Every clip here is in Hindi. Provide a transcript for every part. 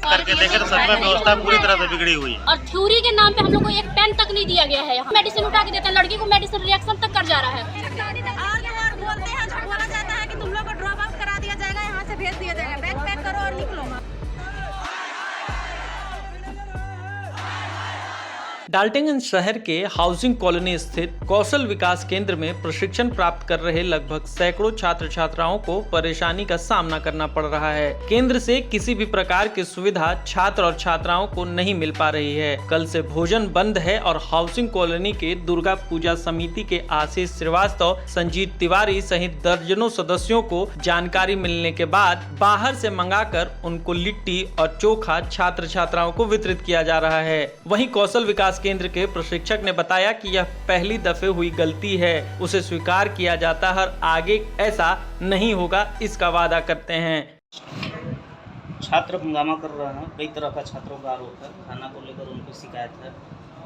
करके देखे तो सच में व्यवस्था पूरी तरह से बिगड़ी हुई है। और थ्योरी के नाम पे हम लोग को एक पेन तक नहीं दिया गया है। यहाँ मेडिसिन उठा के देते हैं, लड़की को मेडिसिन रिएक्शन तक कर जा रहा है। बोलते हैं, झूठ बोला जाता है कि तुम लोग को ड्रॉप आउट करा दिया जाएगा, यहाँ से भेज दिया जाएगा, बैग पैक करो और निकलो। डाल्टनगंज शहर के हाउसिंग कॉलोनी स्थित कौशल विकास केंद्र में प्रशिक्षण प्राप्त कर रहे लगभग सैकड़ों छात्र छात्राओं को परेशानी का सामना करना पड़ रहा है। केंद्र से किसी भी प्रकार की सुविधा छात्र और छात्राओं को नहीं मिल पा रही है। कल से भोजन बंद है और हाउसिंग कॉलोनी के दुर्गा पूजा समिति के आशीष श्रीवास्तव, संजीत तिवारी सहित दर्जनों सदस्यों को जानकारी मिलने के बाद बाहर से मंगाकर उनको लिट्टी और चोखा छात्र छात्राओं को वितरित किया जा रहा है। वहीं कौशल विकास केंद्र के प्रशिक्षक ने बताया कि यह पहली दफे हुई गलती है, उसे स्वीकार किया जाता है और आगे ऐसा नहीं होगा इसका वादा करते हैं। छात्र हंगामा कर रहे हैं, कई तरह का छात्रों का आरोप है। खाना को लेकर उनकी शिकायत है,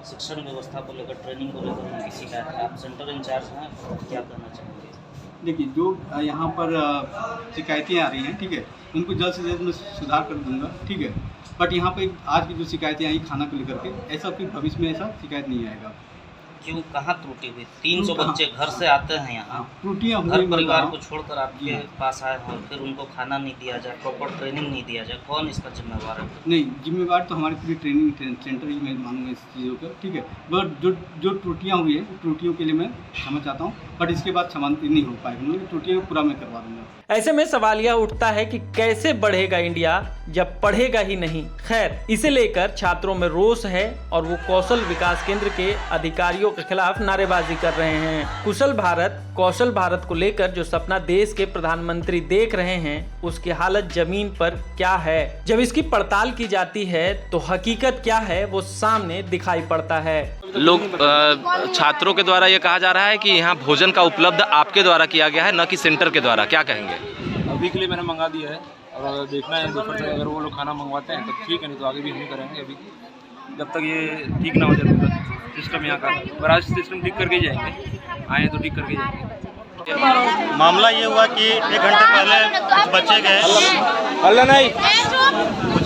शिक्षण व्यवस्था को लेकर, ट्रेनिंग को लेकर उनकी शिकायत है। आप सेंटर इंचार्ज हैं, क्या कहना चाहेंगे? देखिए, जो यहाँ पर शिकायतें आ रही हैं, ठीक है, उनको जल्द से जल्द मैं सुधार कर दूंगा, ठीक है। बट यहाँ पे आज की जो शिकायतें आई खाना को लेकर के, ऐसा फिर भविष्य में ऐसा शिकायत नहीं आएगा। क्यों, कहाँ त्रुटि हुई? 300 बच्चे घर से आते हैं यहाँ, त्रुटियाँ घर परिवार को छोड़कर आपके पास आए हैं, फिर उनको खाना नहीं दिया जाए, प्रॉपर ट्रेनिंग नहीं दिया जाए, कौन इसका जिम्मेवार है? नहीं, जिम्मेवार तो हमारी पूरी ट्रेनिंग सेंटर ही मैं मानूंगा इस चीज़ों का, ठीक है। बट जो त्रुटियाँ हुई है, त्रुटियों के लिए मैं क्षमा चाहता हूँ, बट इसके बाद क्षमा नहीं हो पाएगी, त्रुटियों को पूरा मैं करवा दूंगा। ऐसे में सवाल यह उठता है कि कैसे बढ़ेगा इंडिया जब पढ़ेगा ही नहीं। खैर, इसे लेकर छात्रों में रोष है और वो कौशल विकास केंद्र के अधिकारियों के खिलाफ नारेबाजी कर रहे हैं। कुशल भारत, कौशल भारत को लेकर जो सपना देश के प्रधानमंत्री देख रहे हैं, उसकी हालत जमीन पर क्या है? जब इसकी पड़ताल की जाती है तो हकीकत क्या है वो सामने दिखाई पड़ता है। लोग छात्रों के द्वारा ये कहा जा रहा है कि यहाँ भोजन का उपलब्ध आपके द्वारा किया गया है, न कि सेंटर के द्वारा, क्या कहेंगे? अभी के लिए मैंने मंगा दिया है और देखना है दोपहर तक अगर वो लोग खाना मंगवाते हैं तो ठीक है, नहीं तो आगे भी हम ही करेंगे। अभी जब तक ये ठीक ना हो जाए सिस्टम यहाँ का, बराज सिस्टम ठीक करके जाएंगे, आए तो ठीक करके जाएंगे। मामला ये हुआ कि 1 घंटे पहले कुछ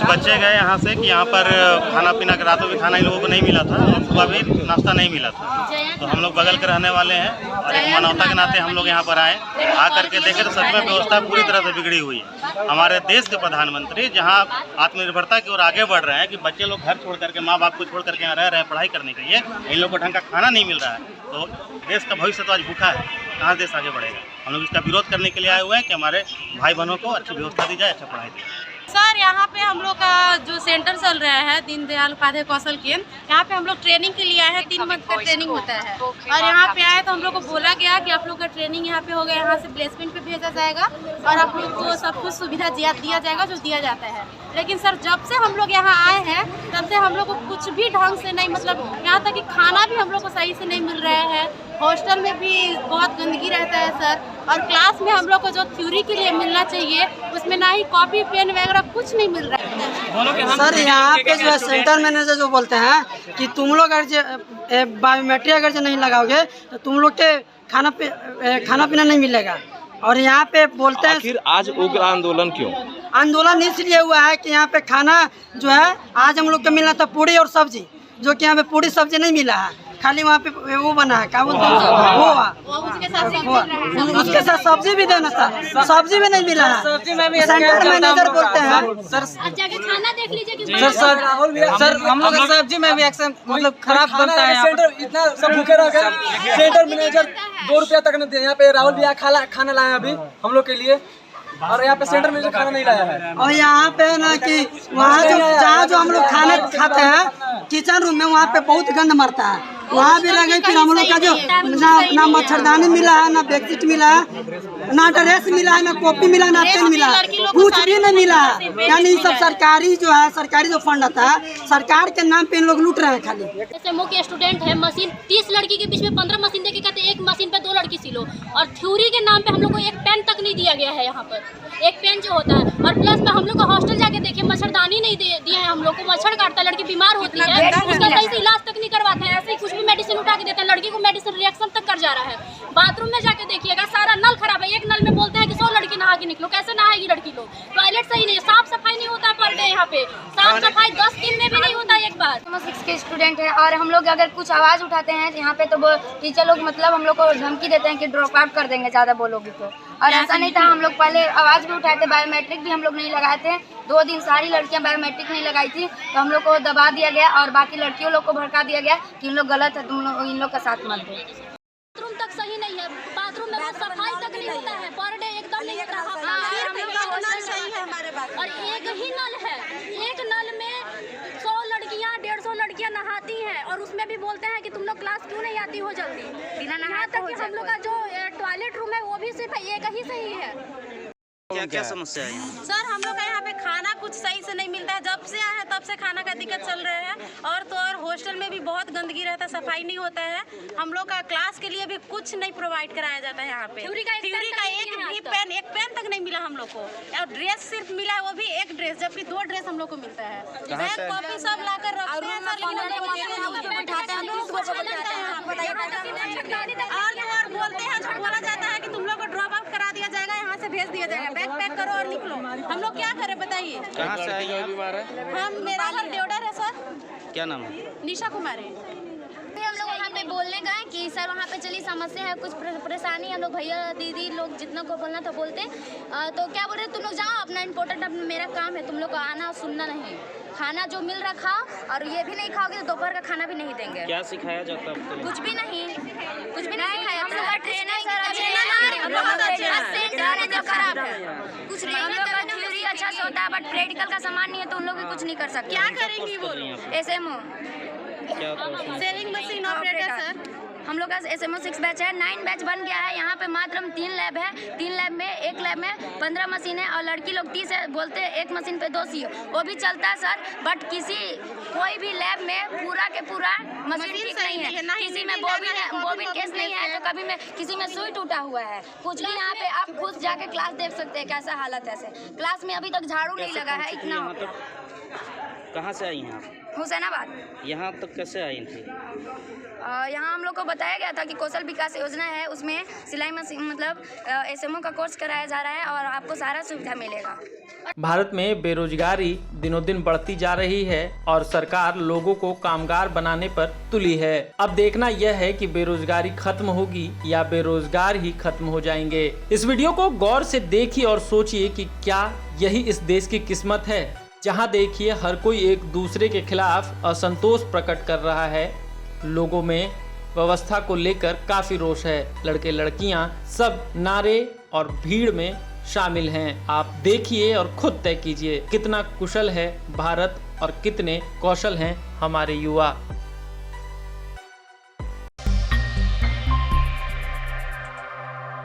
बच्चे गए यहाँ से कि यहाँ पर खाना पीना के रातों में खाना इन लोगों को नहीं मिला था और सुबह भी नाश्ता नहीं मिला था। तो हम लोग बगल के रहने वाले हैं और एक मानवता के नाते हम लोग यहाँ पर आए, आकर के देखे तो सच में व्यवस्था पूरी तरह से बिगड़ी हुई है। हमारे देश के प्रधानमंत्री जहाँ आत्मनिर्भरता की ओर आगे बढ़ रहे हैं कि बच्चे लोग घर छोड़ करके, माँ बाप को छोड़ करके यहाँ रह रहे हैं पढ़ाई करने के लिए, इन लोग को ढंग का खाना नहीं मिल रहा है, तो देश का भविष्य तो आज भूखा है, कहाँ देश आगे बढ़ेगा। हम लोग इसका विरोध करने के लिए आए हुए हैं कि हमारे भाई बहनों को अच्छी व्यवस्था दी जाए, अच्छा पढ़ाई दी जाए। सर, यहाँ पे हम लोग का जो सेंटर चल रहा है दीनदयाल उपाध्याय कौशल केंद्र, यहाँ पे हम लोग ट्रेनिंग के लिए आए हैं। 3 मंथ का ट्रेनिंग होता है और यहाँ पे आए तो हम लोग को बोला गया कि आप लोग का ट्रेनिंग यहाँ पे हो गया, यहाँ से प्लेसमेंट पे भेजा जाएगा और आप लोग को सब कुछ सुविधा दिया जाएगा जो दिया जाता है। लेकिन सर, जब से हम लोग यहाँ आए हैं तब से हम लोग को कुछ भी ढंग से नहीं, मतलब यहाँ तक कि खाना भी हम लोग को सही से नहीं मिल रहा है। हॉस्टल में भी बहुत गंदगी रहता है सर, और क्लास में हम लोग को जो थ्योरी के लिए मिलना चाहिए उसमें ना ही कॉपी पेन वगैरह कुछ नहीं मिल रहा है। सर, यहाँ पे जो है सेंटर मैनेजर जो बोलते हैं कि तुम लोग अगर बायोमेट्रिक अगर जो नहीं लगाओगे तो तुम लोग के खाना पीना नहीं मिलेगा। और यहाँ पे बोलते हैं आखिर आज उग्र आंदोलन क्यों? आंदोलन इसलिए हुआ है कि यहाँ पे खाना जो है आज हम लोग को मिलना था पूरी और सब्जी, जो कि यहाँ पे पूरी सब्जी नहीं मिला है, खाली वहाँ पे वो बना है, क्या बोलते हैं, उसके साथ सब्जी भी देना था, सब्जी भी नहीं मिला है। सेंटर मैनेजर बोलते हैं सर खाना देख लीजिए सर हम लोग सब्जी में भी मतलब खराब बनता है। सेंटर इतना सब भूखे रह गए, सेंटर मैनेजर 2 रुपया तक नहीं दिया। यहाँ पे राहुल भैया खाना लाए अभी हम लोग के लिए, और यहाँ पे सेंटर मैनेजर खाना नहीं लाया है। और यहाँ पे ना कि वहाँ जहाँ जो हम लोग खाना खाते हैं किचन रूम में, वहाँ पे बहुत गंद मरता है, वहाँ भी लगे। फिर हम लोग का जो ना मच्छरदानी मिला है, ना बेडशीट मिला है, ना ड्रेस मिला है, ना कॉपी मिला, ना पेन मिला, कुछ भी नहीं मिला है। यानी सब सरकारी जो है, सरकारी जो फंड आता है, सरकार के नाम पे इन लोग लूट रहे हैं खाली। जैसे मुख्य स्टूडेंट है, मशीन 30 लड़की के बीच में 15 मशीन देके कहते हैं एक मशीन पे 2 लड़की सिलो, और थ्योरी के नाम पे हम लोग को एक पेन तक नहीं दिया गया है। यहाँ पर एक पेन जो होता है, और प्लस में हम लोग को हॉस्टल जाके देखिए मच्छरदानी नहीं दिए हैं हम लोग को, मच्छर काटता है, लड़की बीमार होती है, उसका सही से इलाज तक नहीं करवाते हैं, ऐसे ही कुछ भी मेडिसिन मेडिसिन उठा के देते हैं, लड़की को मेडिसिन रिएक्शन तक कर जा रहा है। बाथरूम में जाके देखिएगा, सारा नल खराब है। एक नल में बोलते हैं कि 100 लड़की नहा के निकलो, कैसे नहाएगी लड़की लोग? टॉयलेट सही नहीं है, साफ सफाई नहीं होता है पर डे यहाँ पे, साफ सफाई 10 दिन में भी नहीं होता एक बार। 6 के स्टूडेंट है और हम लोग अगर कुछ आवाज़ उठाते हैं यहाँ पे तो वो टीचर लोग मतलब हम लोग को धमकी देते हैं कि ड्रॉप आउट कर देंगे ज़्यादा बोलोगे तो। और ऐसा नहीं था, हम लोग पहले आवाज़ भी उठाए थे, बायोमेट्रिक भी हम लोग नहीं लगाए थे। 2 दिन सारी लड़कियां बायोमेट्रिक नहीं लगाई थी तो हम लोग को दबा दिया गया और बाकी लड़कियों लोग को भड़का दिया गया कि इन लोग गलत है, तुम लोग इन लोग का साथ मत दो। बाथरूम तक सही नहीं है, बाथरूम में सफाई तक नहीं होता है, पर डे एकदम नहीं होता है। और एक ही नल है, एक नल में 100 लड़कियां 150 लड़कियां नहाती हैं और उसमें भी बोलते हैं कि तुम लोग क्लास क्यों नहीं आती हो जल्दी। बिना नहाए तक कि हम लोग का जो टॉयलेट रूम है वो भी सिर्फ एक ही सही है। क्या क्या समस्या है? सर हम लोग का यहाँ पे खाना कुछ सही से नहीं मिलता है, जब से आए हैं तब से खाना का दिक्कत चल रहे हैं। और तो और हॉस्टल में भी बहुत गंदगी रहता है, सफाई नहीं होता है। हम लोग का क्लास के लिए भी कुछ नहीं प्रोवाइड कराया जाता है यहाँ पे। थ्योरी का एक पेन तक नहीं मिला हम लोग को, और ड्रेस सिर्फ मिला है, वो भी एक ड्रेस, जबकि 2 ड्रेस हम लोग को मिलता है। बैग कॉपी सब लाकर रखते हैं सर, और बोलते हैं, झूठ बोला जाता है कि तुम लोग को ड्रॉप आउट करा दिया जाएगा, यहाँ से भेज दिया जाएगा, बैग पैक करो और निकलो। हम लोग क्या करें बताइए? कहाँ से आई हैं? हम मेरा घर देवडर है सर। क्या नाम है? निशा कुमार है। हम लोग वहाँ पे बोलने गए कि सर वहाँ पे चलिए समस्या है, कुछ परेशानी है, लोग भैया दीदी लोग जितना को बोलना था बोलते, तो क्या बोल रहे तुम लोग जाओ अपना इम्पोर्टेंट, अपना मेरा काम है, तुम लोग को आना और सुनना नहीं, खाना जो मिल रहा खाओ, और ये भी नहीं खाओगे तो दोपहर का खाना भी नहीं देंगे। क्या सिखाया जाता है? कुछ भी नहीं सिखाया। हम लोग का ट्रेनिंग खराब है, कुछ नहीं। हम लोग का थ्योरी अच्छा से होता है बट प्रैक्टिकल का सामान नहीं है तो उन लोग कुछ नहीं कर सकते। क्या करेंगी बोलो? SMO saving machine operator sir. हम लोग का SMO 6 बैच है, 9 बैच बन गया है। यहाँ पे मात्र 3 लैब है, 3 लैब में एक लैब में 15 मशीन है और लड़की लोग 30 है, बोलते हैं एक मशीन पे 2 CO, वो भी चलता है सर। बट कोई भी लैब में पूरा के पूरा मशीन ठीक नहीं है, किसी में बोबिन केस नहीं है, तो कभी में किसी में सुई टूटा हुआ है, कुछ भी। यहाँ पे आप खुद जाके क्लास देख सकते हैं कैसा हालत है। क्लास में अभी तक झाड़ू नहीं लगा है, इतना। कहाँ से आई हैं आप? हुसैनाबाद। यहाँ तक कैसे आई थी? यहाँ हम लोग को बताया गया था कि कौशल विकास योजना है, उसमें सिलाई मशीन मतलब SMO का कोर्स कराया जा रहा है और आपको सारा सुविधा मिलेगा। भारत में बेरोजगारी दिनों दिन बढ़ती जा रही है और सरकार लोगों को कामगार बनाने पर तुली है। अब देखना यह है कि बेरोजगारी खत्म होगी या बेरोजगार ही खत्म हो जाएंगे। इस वीडियो को गौर से देखिए और सोचिए कि क्या यही इस देश की किस्मत है, जहां देखिए हर कोई एक दूसरे के खिलाफ असंतोष प्रकट कर रहा है। लोगों में व्यवस्था को लेकर काफी रोष है। लड़के लड़कियां सब नारे और भीड़ में शामिल हैं। आप देखिए और खुद तय कीजिए कितना कुशल है भारत और कितने कौशल हैं हमारे युवा।